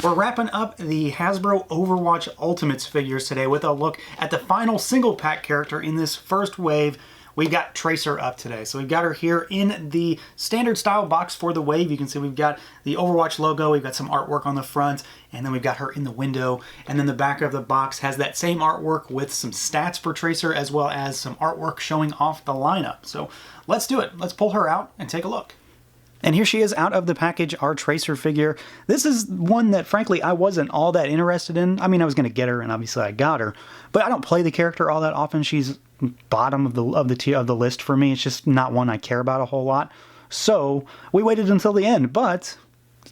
We're wrapping up the Hasbro Overwatch Ultimates figures today with a look at the final single pack character in this first wave. We've got TRACER up today. So we've got her here in the standard style box for the wave. You can see we've got the Overwatch logo, we've got some artwork on the front, and then we've got her in the window. And then the back of the box has that same artwork with some stats for TRACER as well as some artwork showing off the lineup. So let's do it. Let's pull her out and take a look. And here she is out of the package, our TRACER figure. This is one that, frankly, I wasn't all that interested in. I mean, I was going to get her, and obviously I got her. But I don't play the character all that often. She's bottom of the list for me. It's just not one I care about a whole lot. So we waited until the end, but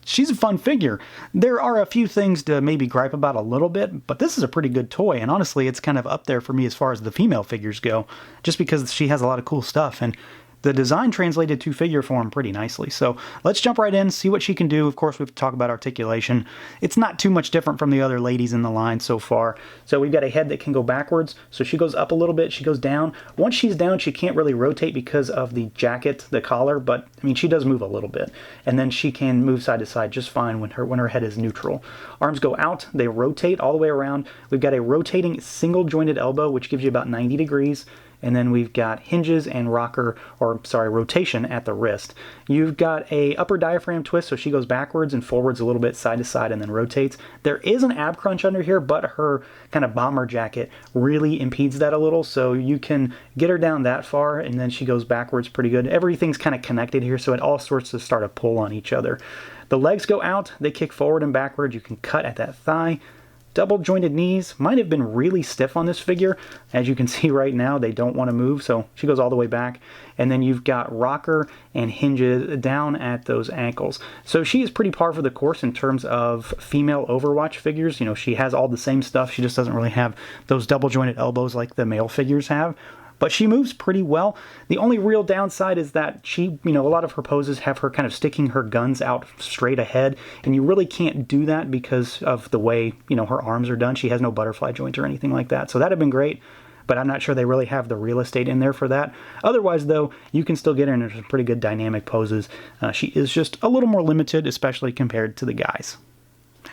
she's a fun figure. There are a few things to maybe gripe about a little bit, but this is a pretty good toy. And honestly, it's kind of up there for me as far as the female figures go, just because she has a lot of cool stuff. And the design translated to figure form pretty nicely. So let's jump right in, see what she can do. Of course, we've talked about articulation. It's not too much different from the other ladies in the line so far. So we've got a head that can go backwards. So she goes up a little bit, she goes down. Once she's down, she can't really rotate because of the jacket, the collar, but I mean, she does move a little bit. And then she can move side to side just fine when her head is neutral. Arms go out, they rotate all the way around. We've got a rotating single jointed elbow, which gives you about 90 degrees. And then we've got hinges and rotation at the wrist. You've got a upper diaphragm twist, so she goes backwards and forwards a little bit, side to side, and then rotates. There is an ab crunch under here, but her kind of bomber jacket really impedes that a little, so you can get her down that far, and then she goes backwards pretty good. Everything's kind of connected here, so it all sorts to start a pull on each other. The legs go out, they kick forward and backward. You can cut at that thigh. Double jointed knees might have been really stiff on this figure. As you can see right now, they don't want to move, so she goes all the way back. And then you've got rocker and hinges down at those ankles. So she is pretty par for the course in terms of female Overwatch figures. You know, she has all the same stuff. She just doesn't really have those double jointed elbows like the male figures have. But she moves pretty well. The only real downside is that she, a lot of her poses have her kind of sticking her guns out straight ahead, and you really can't do that because of the way, her arms are done. She has no butterfly joint or anything like that. So that'd have been great, but I'm not sure they really have the real estate in there for that. Otherwise, though, you can still get her in some pretty good dynamic poses. She is just a little more limited, especially compared to the guys.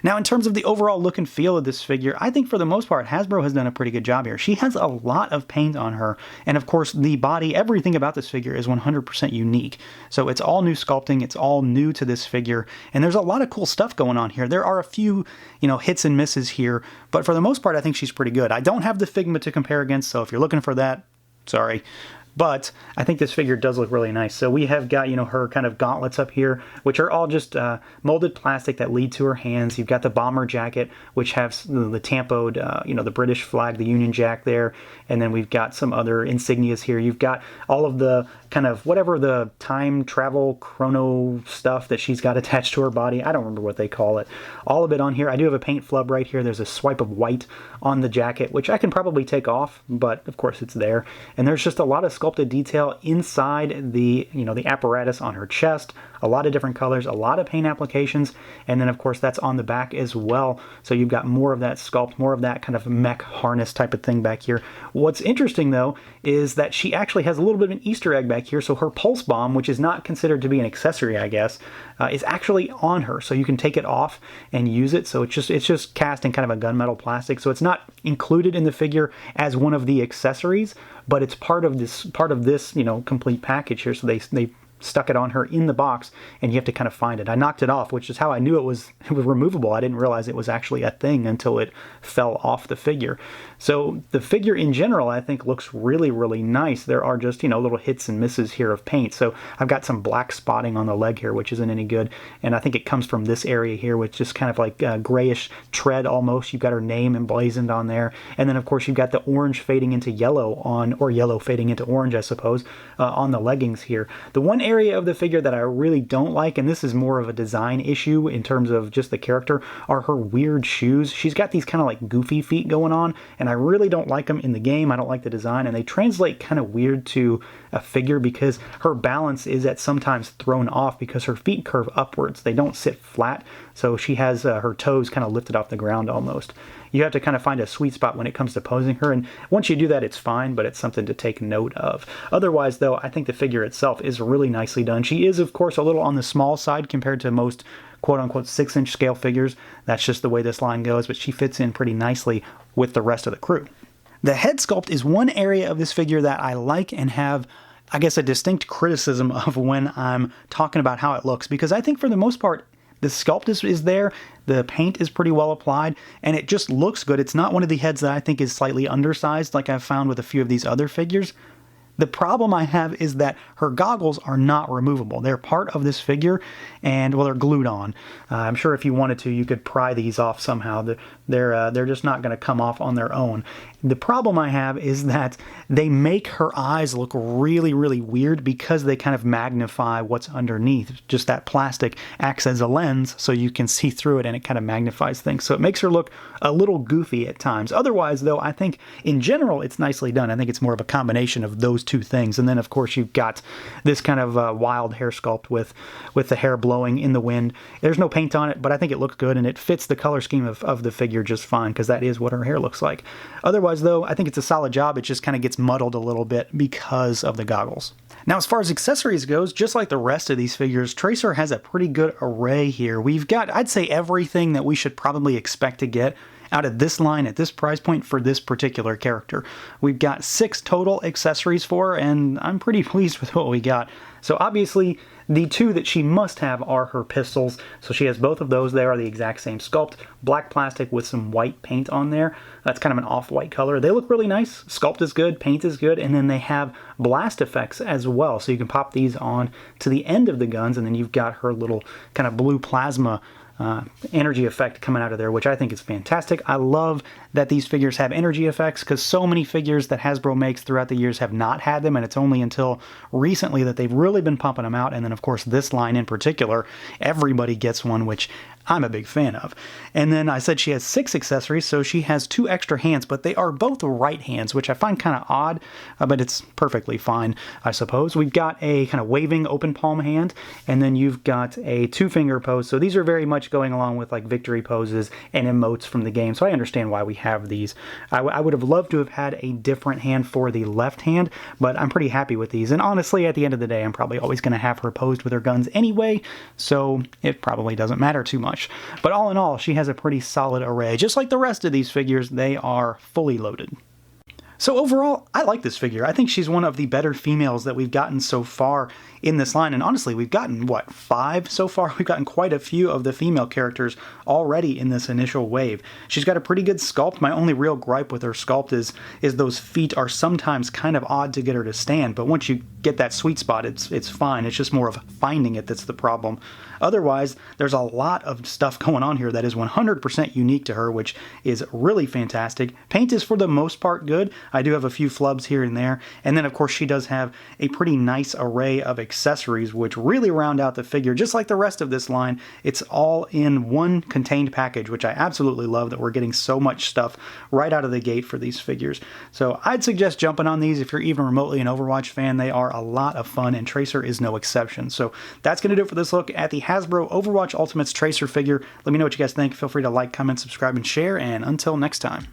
Now, in terms of the overall look and feel of this figure, I think for the most part, Hasbro has done a pretty good job here. She has a lot of paint on her, and of course, the body, everything about this figure is 100% unique. So it's all new sculpting, it's all new to this figure, and there's a lot of cool stuff going on here. There are a few, hits and misses here, but for the most part, I think she's pretty good. I don't have the Figma to compare against, so if you're looking for that, sorry. But I think this figure does look really nice. So we have got, her kind of gauntlets up here, which are all just molded plastic that lead to her hands. You've got the bomber jacket, which has the tampoed, the British flag, the Union Jack there. And then we've got some other insignias here. You've got all of the kind of whatever the time travel chrono stuff that she's got attached to her body. I don't remember what they call it. All of it on here. I do have a paint flub right here. There's a swipe of white on the jacket, which I can probably take off, but of course it's there. And there's just a lot of sculpted detail inside the, the apparatus on her chest, a lot of different colors, a lot of paint applications, and then of course that's on the back as well. So you've got more of that sculpt, more of that kind of mech harness type of thing back here. What's interesting though is that she actually has a little bit of an Easter egg back here. So her pulse bomb, which is not considered to be an accessory, I guess, is actually on her. So you can take it off and use it. So it's just cast in kind of a gunmetal plastic. So it's not included in the figure as one of the accessories, but it's part of this complete package here. So they stuck it on her in the box, and you have to kind of find it. I knocked it off, which is how I knew it was removable. I didn't realize it was actually a thing until it fell off the figure. So the figure in general, I think, looks really, really nice. There are just, little hits and misses here of paint. So I've got some black spotting on the leg here, which isn't any good. And I think it comes from this area here, which is kind of like a grayish tread almost. You've got her name emblazoned on there. And then, of course, you've got the orange fading into yellow or yellow fading into orange, I suppose, on the leggings here. The one area of the figure that I really don't like, and this is more of a design issue in terms of just the character, are her weird shoes. She's got these kind of like goofy feet going on, and I really don't like them in the game. I don't like the design, and they translate kind of weird to a figure because her balance is at sometimes thrown off because her feet curve upwards. They don't sit flat, so she has her toes kind of lifted off the ground almost. you have to kind of find a sweet spot when it comes to posing her, and once you do that, it's fine, but it's something to take note of. Otherwise, though, I think the figure itself is really nicely done. She is, of course, a little on the small side compared to most quote-unquote 6-inch scale figures. That's just the way this line goes, but she fits in pretty nicely with the rest of the crew. The head sculpt is one area of this figure that I like and have, I guess, a distinct criticism of when I'm talking about how it looks, because I think for the most part, the sculpt is there, the paint is pretty well applied, and it just looks good. It's not one of the heads that I think is slightly undersized like I've found with a few of these other figures. The problem I have is that her goggles are not removable. They're part of this figure, and, well, they're glued on. I'm sure if you wanted to, you could pry these off somehow. They're just not going to come off on their own. The problem I have is that they make her eyes look really, really weird because they kind of magnify what's underneath. Just that plastic acts as a lens so you can see through it, and it kind of magnifies things. So it makes her look a little goofy at times. Otherwise, though, I think in general it's nicely done. I think it's more of a combination of those two things. And then, of course, you've got this kind of wild hair sculpt with the hair blowing in the wind. There's no paint on it, but I think it looks good, and it fits the color scheme of the figure just fine, because that is what her hair looks like. Otherwise, though, I think it's a solid job. It just kind of gets muddled a little bit because of the goggles. Now, as far as accessories goes, just like the rest of these figures, Tracer has a pretty good array here. We've got, I'd say, everything that we should probably expect to get out of this line at this price point for this particular character. We've got 6 total accessories for her, and I'm pretty pleased with what we got. So obviously, the 2 that she must have are her pistols. So she has both of those. They are the exact same sculpt. Black plastic with some white paint on there. That's kind of an off-white color. They look really nice. Sculpt is good, paint is good, and then they have blast effects as well. So you can pop these on to the end of the guns, and then you've got her little kind of blue plasma energy effect coming out of there, which I think is fantastic. I love that these figures have energy effects, because so many figures that Hasbro makes throughout the years have not had them, and it's only until recently that they've really been pumping them out. And then, of course, this line in particular, everybody gets one, which I'm a big fan of. And then I said she has 6 accessories, so she has 2 extra hands, but they are both right hands, which I find kind of odd, but it's perfectly fine, I suppose. We've got a kind of waving open palm hand, and then you've got a 2-finger pose. So these are very much going along with like victory poses and emotes from the game, so I understand why we have these. I would have loved to have had a different hand for the left hand, but I'm pretty happy with these. And honestly, at the end of the day, I'm probably always going to have her posed with her guns anyway, so it probably doesn't matter too much. But all in all, she has a pretty solid array. Just like the rest of these figures, they are fully loaded. So overall, I like this figure. I think she's one of the better females that we've gotten so far in this line. And honestly, we've gotten, what, 5 so far? We've gotten quite a few of the female characters already in this initial wave. She's got a pretty good sculpt. My only real gripe with her sculpt is those feet are sometimes kind of odd to get her to stand. But once you get that sweet spot, it's fine. It's just more of finding it that's the problem. Otherwise, there's a lot of stuff going on here that is 100% unique to her, which is really fantastic. Paint is for the most part good. I do have a few flubs here and there. And then, of course, she does have a pretty nice array of accessories, which really round out the figure. Just like the rest of this line, it's all in one contained package, which I absolutely love, that we're getting so much stuff right out of the gate for these figures. So I'd suggest jumping on these if you're even remotely an Overwatch fan. They are a lot of fun, and Tracer is no exception. So that's going to do it for this look at the Hasbro Overwatch Ultimates Tracer figure. Let me know what you guys think. Feel free to like, comment, subscribe, and share, and until next time.